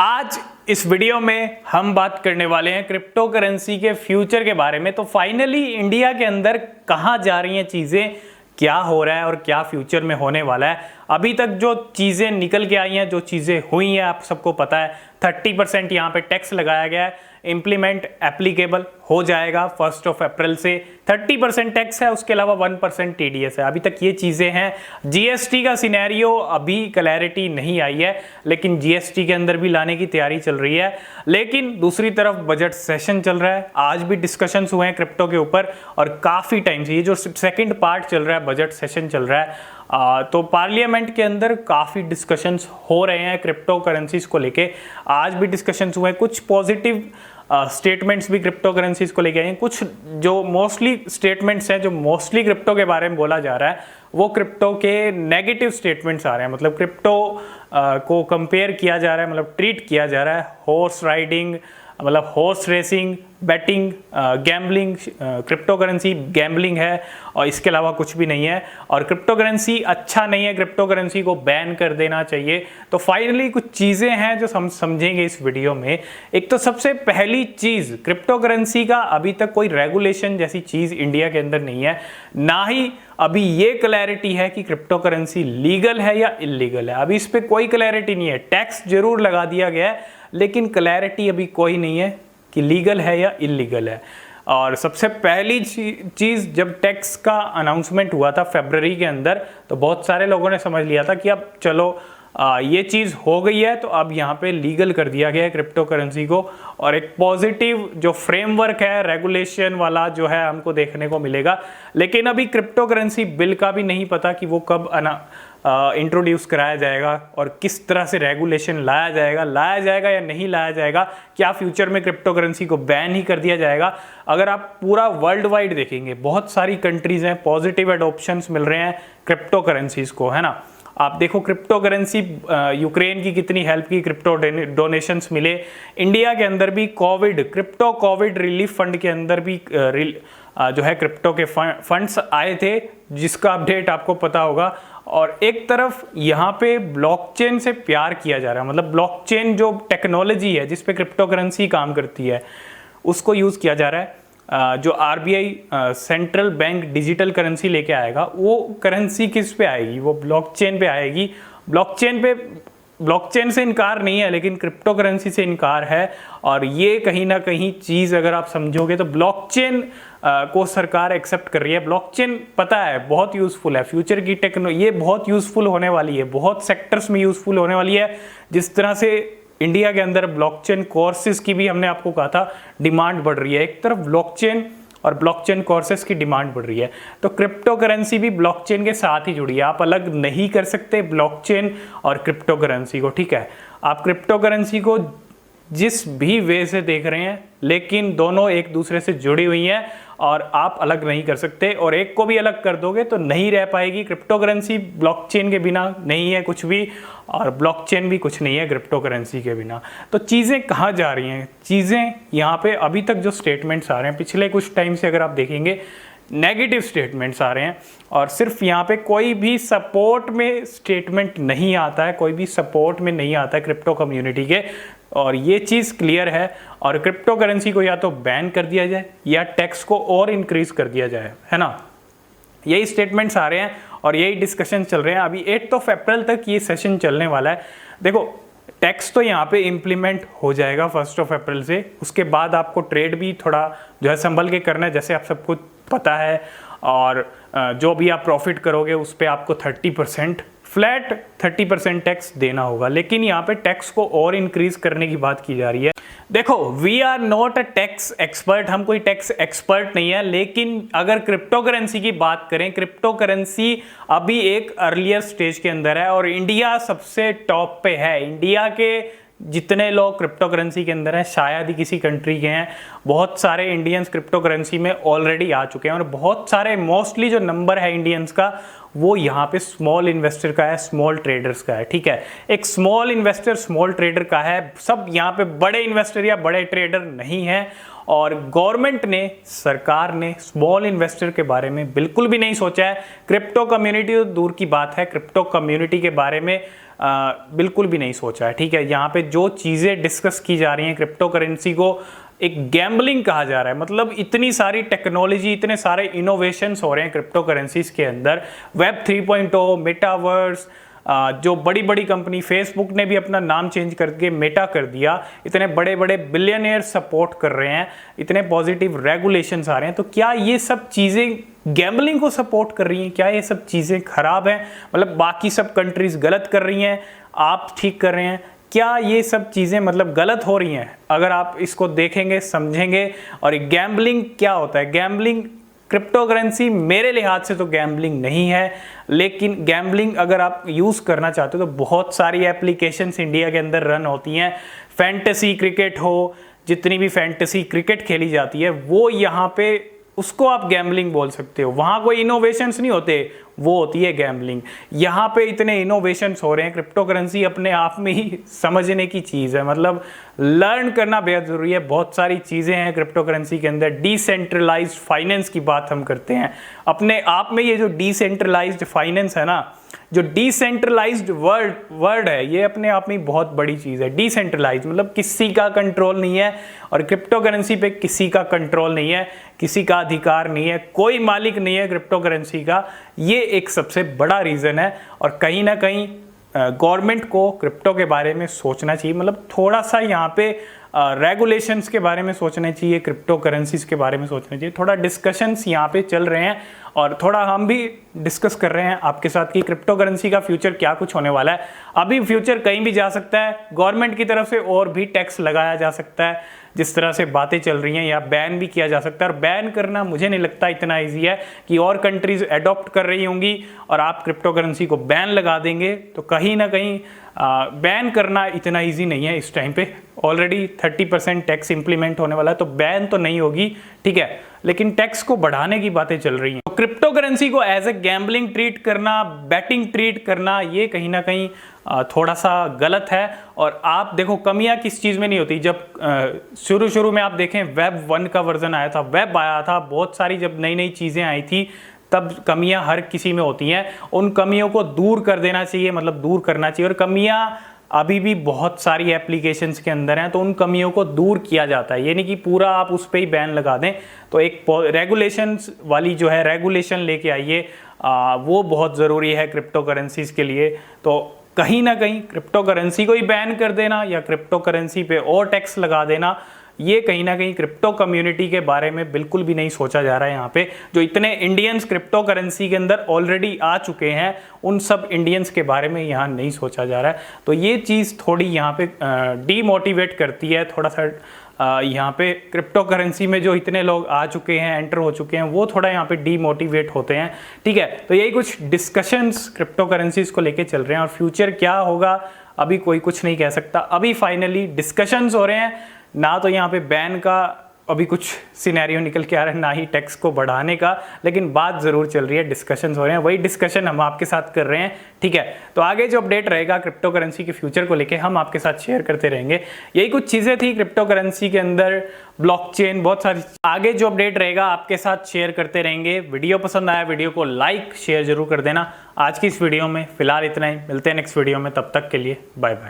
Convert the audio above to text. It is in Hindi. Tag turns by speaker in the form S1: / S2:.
S1: आज इस वीडियो में हम बात करने वाले हैं क्रिप्टो करेंसी के फ्यूचर के बारे में। तो फाइनली इंडिया के अंदर कहाँ जा रही हैं चीज़ें, क्या हो रहा है और क्या फ्यूचर में होने वाला है। अभी तक जो चीज़ें निकल के आई हैं, जो चीज़ें हुई हैं, आप सबको पता है 30% यहाँ पे टैक्स लगाया गया है। इम्प्लीमेंट एप्लीकेबल हो जाएगा 1 अप्रैल से। 30% टैक्स है, उसके अलावा 1% TDS है। अभी तक ये चीज़ें हैं। GST का सिनेरियो अभी क्लैरिटी नहीं आई है, लेकिन GST के अंदर भी लाने की तैयारी चल रही है। लेकिन दूसरी तरफ बजट सेशन चल रहा है, आज भी डिस्कशंस हुए हैं क्रिप्टो के ऊपर और काफ़ी टाइम से ये जो सेकेंड पार्ट चल रहा है, बजट सेशन चल रहा है। तो पार्लियामेंट के अंदर काफ़ी डिस्कशंस हो रहे हैं क्रिप्टो करेंसीज को लेके। आज भी डिस्कशंस हुए हैं, कुछ पॉजिटिव स्टेटमेंट्स भी क्रिप्टो करेंसीज को लेके आए हैं। कुछ जो मोस्टली स्टेटमेंट्स हैं, जो मोस्टली क्रिप्टो के बारे में बोला जा रहा है, वो क्रिप्टो के नेगेटिव स्टेटमेंट्स आ रहे हैं। मतलब क्रिप्टो को कंपेयर किया जा रहा है, मतलब ट्रीट किया जा रहा है हॉर्स राइडिंग, मतलब horse racing, batting, gambling. Crypto currency gambling है और इसके अलावा कुछ भी नहीं है। और क्रिप्टो करेंसी अच्छा नहीं है, क्रिप्टो करेंसी को बैन कर देना चाहिए। तो फाइनली कुछ चीज़ें हैं जो हम समझेंगे इस वीडियो में। एक तो सबसे पहली चीज़, क्रिप्टो करेंसी का अभी तक कोई रेगुलेशन जैसी चीज़ इंडिया के अंदर नहीं है। ना ही अभी ये क्लैरिटी है कि क्रिप्टो करेंसी लीगल है या इलीगल है। अभी इस पर कोई क्लैरिटी नहीं है। टैक्स जरूर लगा दिया गया है, लेकिन क्लैरिटी अभी कोई नहीं है कि लीगल है या इलीगल है। और सबसे पहली चीज़, जब टैक्स का अनाउंसमेंट हुआ था फरवरी के अंदर, तो बहुत सारे लोगों ने समझ लिया था कि अब चलो ये चीज़ हो गई है, तो अब यहाँ पे लीगल कर दिया गया है क्रिप्टो करेंसी को। और एक पॉजिटिव जो फ्रेमवर्क है, रेगुलेशन वाला जो है, हमको देखने को मिलेगा। लेकिन अभी क्रिप्टो करेंसी बिल का भी नहीं पता कि वो कब इंट्रोड्यूस कराया जाएगा और किस तरह से रेगुलेशन लाया जाएगा या नहीं लाया जाएगा। क्या फ्यूचर में क्रिप्टो करेंसी को बैन ही कर दिया जाएगा। अगर आप पूरा वर्ल्ड वाइड देखेंगे, बहुत सारी कंट्रीज हैं, पॉजिटिव एडॉप्शंस मिल रहे हैं क्रिप्टो करेंसीज को, है ना। आप देखो क्रिप्टो करेंसी यूक्रेन की कितनी हेल्प की, क्रिप्टो डोनेशंस मिले। इंडिया के अंदर भी क्रिप्टो कोविड रिलीफ फंड के अंदर भी जो है क्रिप्टो के फंड्स आए थे, जिसका अपडेट आपको पता होगा। और एक तरफ यहाँ पे ब्लॉकचेन से प्यार किया जा रहा है, मतलब ब्लॉकचेन जो टेक्नोलॉजी है जिस पे क्रिप्टो करेंसी काम करती है, उसको यूज़ किया जा रहा है। जो RBI central bank digital currency लेके आएगा, वो करेंसी किस पे आएगी, वो ब्लॉकचेन पे आएगी। ब्लॉकचेन से इनकार नहीं है, लेकिन क्रिप्टो करेंसी से इनकार है। और ये कहीं ना कहीं चीज़ अगर आप समझोगे तो ब्लॉकचेन को सरकार एक्सेप्ट कर रही है। ब्लॉकचेन पता है बहुत यूज़फुल है, फ्यूचर की टेक्नोलॉजी, ये बहुत यूज़फुल होने वाली है, बहुत सेक्टर्स में यूज़फुल होने वाली है। जिस तरह से इंडिया के अंदर ब्लॉकचेन कोर्सेज की भी हमने आपको कहा था डिमांड बढ़ रही है, एक तरफ ब्लॉकचेन और ब्लॉकचेन कोर्सेज की डिमांड बढ़ रही है, तो क्रिप्टो करेंसी भी ब्लॉकचेन के साथ ही जुड़ी है। आप अलग नहीं कर सकते ब्लॉकचेन और क्रिप्टो करेंसी को, ठीक है। आप क्रिप्टो करेंसी को जिस भी वे से देख रहे हैं, लेकिन दोनों एक दूसरे से जुड़ी हुई हैं और आप अलग नहीं कर सकते। और एक को भी अलग कर दोगे तो नहीं रह पाएगी। क्रिप्टो करेंसी ब्लॉकचेन के बिना नहीं है कुछ भी, और ब्लॉकचेन भी कुछ नहीं है क्रिप्टो करेंसी के बिना। तो चीज़ें कहाँ जा रही हैं, चीज़ें यहाँ पे अभी तक जो स्टेटमेंट्स आ रहे हैं पिछले कुछ टाइम से, अगर आप देखेंगे नेगेटिव स्टेटमेंट्स आ रहे हैं। और सिर्फ यहाँ पे कोई भी सपोर्ट में स्टेटमेंट नहीं आता है, कोई भी सपोर्ट में नहीं आता है क्रिप्टो कम्युनिटी के। और ये चीज़ क्लियर है। और क्रिप्टो करेंसी को या तो बैन कर दिया जाए या टैक्स को और इंक्रीज कर दिया जाए, है ना। यही स्टेटमेंट्स आ रहे हैं और यही डिस्कशन चल रहे हैं। अभी 8 अप्रैल तक ये सेशन चलने वाला है। देखो टैक्स तो यहाँ पे इम्प्लीमेंट हो जाएगा 1 अप्रैल से। उसके बाद आपको ट्रेड भी थोड़ा जो है संभल के करना है, जैसे आप सबको पता है। और जो भी आप प्रॉफिट करोगे उस पर आपको 30% फ्लैट 30% टैक्स देना होगा। लेकिन यहाँ पे टैक्स को और इंक्रीज करने की बात की जा रही है। देखो, we are not a tax expert, हम कोई टैक्स एक्सपर्ट नहीं है। लेकिन अगर क्रिप्टो करेंसी की बात करें, क्रिप्टो करेंसी अभी एक अर्लियर स्टेज के अंदर है और इंडिया सबसे टॉप पे है। इंडिया के जितने लोग क्रिप्टो करेंसी के अंदर हैं, शायद ही किसी कंट्री के हैं। बहुत सारे इंडियंस क्रिप्टो करेंसी में ऑलरेडी आ चुके हैं और बहुत सारे, मोस्टली जो नंबर है इंडियंस का, वो यहाँ पे स्मॉल इन्वेस्टर का है, स्मॉल ट्रेडर्स का है, ठीक है। एक स्मॉल इन्वेस्टर, स्मॉल ट्रेडर का है। सब यहाँ पे बड़े इन्वेस्टर या बड़े ट्रेडर नहीं है। और गवर्नमेंट ने, सरकार ने स्मॉल इन्वेस्टर के बारे में बिल्कुल भी नहीं सोचा है। क्रिप्टो कम्युनिटी तो दूर की बात है, क्रिप्टो कम्युनिटी के बारे में बिल्कुल भी नहीं सोचा है। ठीक है, यहाँ पे जो चीज़ें डिस्कस की जा रही हैं, क्रिप्टो करेंसी को एक गैम्बलिंग कहा जा रहा है। मतलब इतनी सारी टेक्नोलॉजी, इतने सारे इनोवेशंस हो रहे हैं क्रिप्टो करेंसीज के अंदर। वेब 3.0, मेटावर्स, जो बड़ी बड़ी कंपनी, फेसबुक ने भी अपना नाम चेंज करके मेटा कर दिया, इतने बड़े बड़े बिलियनियर सपोर्ट कर रहे हैं, इतने पॉजिटिव रेगुलेशंस आ रहे हैं। तो क्या ये सब चीज़ें गैम्बलिंग को सपोर्ट कर रही हैं? क्या ये सब चीज़ें खराब हैं? मतलब बाकी सब कंट्रीज गलत कर रही हैं, आप ठीक कर रहे हैं, क्या ये सब चीज़ें मतलब गलत हो रही हैं? अगर आप इसको देखेंगे, समझेंगे। और गैम्बलिंग क्या होता है? गैम्बलिंग, क्रिप्टो करेंसी मेरे लिहाज से तो गैम्बलिंग नहीं है, लेकिन गैम्बलिंग अगर आप यूज़ करना चाहते हो तो बहुत सारी एप्लीकेशंस इंडिया के अंदर रन होती हैं। फैंटेसी क्रिकेट हो, जितनी भी फैंटेसी क्रिकेट खेली जाती है वो यहाँ पे, उसको आप गैम्बलिंग बोल सकते हो। वहाँ कोई इनोवेशंस नहीं होते, वो होती है गैम्बलिंग। यहाँ पे इतने इनोवेशंस हो रहे हैं। क्रिप्टो करेंसी अपने आप में ही समझने की चीज़ है, मतलब लर्न करना बेहद ज़रूरी है। बहुत सारी चीज़ें हैं क्रिप्टो करेंसी के अंदर। डिसेंट्रलाइज्ड फाइनेंस की बात हम करते हैं अपने आप में। ये जो डिसेंट्रलाइज्ड फाइनेंस है ना, जो डिसेंट्रलाइज्ड वर्ड है, ये अपने आप में बहुत बड़ी चीज़ है। डिसेंट्रलाइज्ड मतलब किसी का कंट्रोल नहीं है, और क्रिप्टो करेंसी पे किसी का कंट्रोल नहीं है, किसी का अधिकार नहीं है, कोई मालिक नहीं है क्रिप्टो करेंसी का। ये एक सबसे बड़ा रीज़न है। और कहीं ना कहीं गवर्नमेंट को क्रिप्टो के बारे में सोचना चाहिए, मतलब थोड़ा सा यहाँ पे रेगुलेशंस के बारे में सोचना चाहिए, क्रिप्टो करेंसीज के बारे में सोचना चाहिए। थोड़ा डिस्कशंस यहाँ पे चल रहे हैं और थोड़ा हम भी डिस्कस कर रहे हैं आपके साथ कि क्रिप्टो करेंसी का फ्यूचर क्या कुछ होने वाला है। अभी फ्यूचर कहीं भी जा सकता है, गवर्नमेंट की तरफ से और भी टैक्स लगाया जा सकता है, जिस तरह से बातें चल रही हैं, या बैन भी किया जा सकता है। और बैन करना मुझे नहीं लगता इतना ईजी है कि और कंट्रीज एडॉप्ट कर रही होंगी और आप क्रिप्टो करेंसी को बैन लगा देंगे। तो कहीं ना कहीं बैन करना इतना ईजी नहीं है इस टाइम पे। ऑलरेडी 30% टैक्स इंप्लीमेंट होने वाला है, तो बैन तो नहीं होगी, ठीक है, लेकिन टैक्स को बढ़ाने की बातें चल रही हैं। तो क्रिप्टो करेंसी को एज ए गैम्बलिंग ट्रीट करना, बैटिंग ट्रीट करना, ये कहीं ना कहीं थोड़ा सा गलत है। और आप देखो कमियां किस चीज़ में नहीं होती। जब शुरू में आप देखें, वेब 1 का वर्जन आया था, वेब आया था, बहुत सारी जब नई नई चीज़ें आई थी, तब कमियां हर किसी में होती हैं। उन कमियों को दूर कर देना चाहिए, मतलब दूर करना चाहिए। और कमियां अभी भी बहुत सारी एप्लीकेशंस के अंदर हैं, तो उन कमियों को दूर किया जाता है। ये नहीं कि पूरा आप उस पर ही बैन लगा दें। तो एक रेगुलेशंस वाली जो है, रेगुलेशन लेके आइए, वो बहुत ज़रूरी है क्रिप्टो करेंसीज के लिए। तो कहीं ना कहीं क्रिप्टो करेंसी को ही बैन कर देना या क्रिप्टो करेंसी पे और टैक्स लगा देना, ये कहीं ना कहीं क्रिप्टो कम्युनिटी के बारे में बिल्कुल भी नहीं सोचा जा रहा है। यहाँ पे जो इतने इंडियंस क्रिप्टो करेंसी के अंदर ऑलरेडी आ चुके हैं, उन सब इंडियंस के बारे में यहाँ नहीं सोचा जा रहा है। तो ये चीज़ थोड़ी यहाँ पे डीमोटिवेट करती है थोड़ा सा। यहाँ पे क्रिप्टो करेंसी में जो इतने लोग आ चुके हैं, एंटर हो चुके हैं, वो थोड़ा यहाँ पे डीमोटिवेट होते हैं, ठीक है। तो यही कुछ डिस्कशंस क्रिप्टो करेंसीज को लेके चल रहे हैं। और फ्यूचर क्या होगा अभी कोई कुछ नहीं कह सकता। अभी फाइनली डिस्कशंस हो रहे हैं, ना तो यहाँ पे बैन का अभी कुछ सिनेरियो निकल के आ रहा है, ना ही टैक्स को बढ़ाने का, लेकिन बात ज़रूर चल रही है, डिस्कशंस हो रहे हैं। वही डिस्कशन हम आपके साथ कर रहे हैं, ठीक है। तो आगे जो अपडेट रहेगा क्रिप्टो करेंसी के फ्यूचर को लेके, हम आपके साथ शेयर करते रहेंगे। यही कुछ चीज़ें थी क्रिप्टो करेंसी के अंदर, ब्लॉकचेन, बहुत सारी। आगे जो अपडेट रहेगा आपके साथ शेयर करते रहेंगे। वीडियो पसंद आया, वीडियो को लाइक शेयर जरूर कर देना। आज की इस वीडियो में फिलहाल इतना ही, मिलते हैं नेक्स्ट वीडियो में, तब तक के लिए बाय बाय।